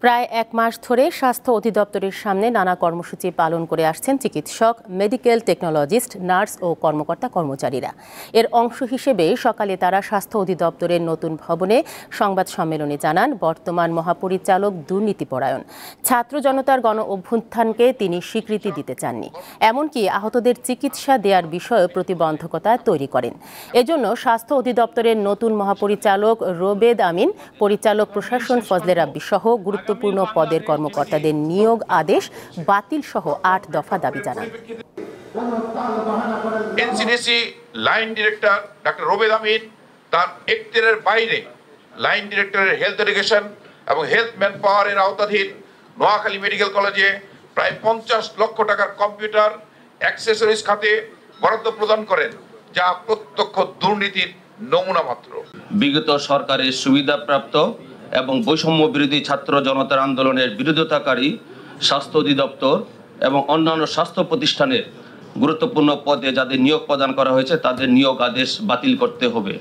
প্রায় এক মাস ধরে স্বাস্থ্য অধিদপ্তরের সামনে নানা কর্মসূচি পালন করে আসছেন চিকিৎসক, মেডিকেল টেকনোলজিস্ট, নার্স ও কর্মকর্তা-কর্মচারীরা। এর অংশ হিসেবে সকালে তারা স্বাস্থ্য অধিদপ্তরের নতুন ভবনে সংবাদ সম্মেলনে জানান, বর্তমান মহাপরিচালক দুর্নীতিপরায়ণ। ছাত্র জনতার গণ অভ্যুত্থানকে তিনি স্বীকৃতি দিতে চাননি, এমনকি আহতদের চিকিৎসা দেওয়ার বিষয়ে প্রতিবন্ধকতা তৈরি করেন। এজন্য স্বাস্থ্য অধিদপ্তরের নতুন মহাপরিচালক রোবেদ আমিন, পরিচালক প্রশাসন ফজলে রাব্বি সহ গুরুত্বপূর্ণ পদের কর্মকর্তাদের নিয়োগ আদেশ বাতিল সহ ৮ দফা দাবি জানান। NCDC line director doctor Robed Amin তার এখতিয়ারের বাইরে লাইন ডিরেক্টরের হেলথ এডুকেশন এবং হেলথ ম্যান পাওয়ারের আওতাধীন নোয়াখালী মেডিকেল কলেজে প্রায় ৫০ লক্ষ টাকার কম্পিউটার অ্যাক্সেসরিজ খাতে বরাদ্দ প্রদান করেন, যা প্রত্যক্ষ দুর্নীতির নমুনা মাত্র। বিগত সরকারের সুবিধাপ্রাপ্ত এবং বৈষম্য বিরোধী ছাত্র জনতার আন্দোলনের বিরোধিতাকারী স্বাস্থ্য অধিদপ্তর এবং অন্যান্য স্বাস্থ্য প্রতিষ্ঠানের গুরুত্বপূর্ণ পদে যাদের নিয়োগ প্রদান করা হয়েছে তাদের নিয়োগ আদেশ বাতিল করতে হবে।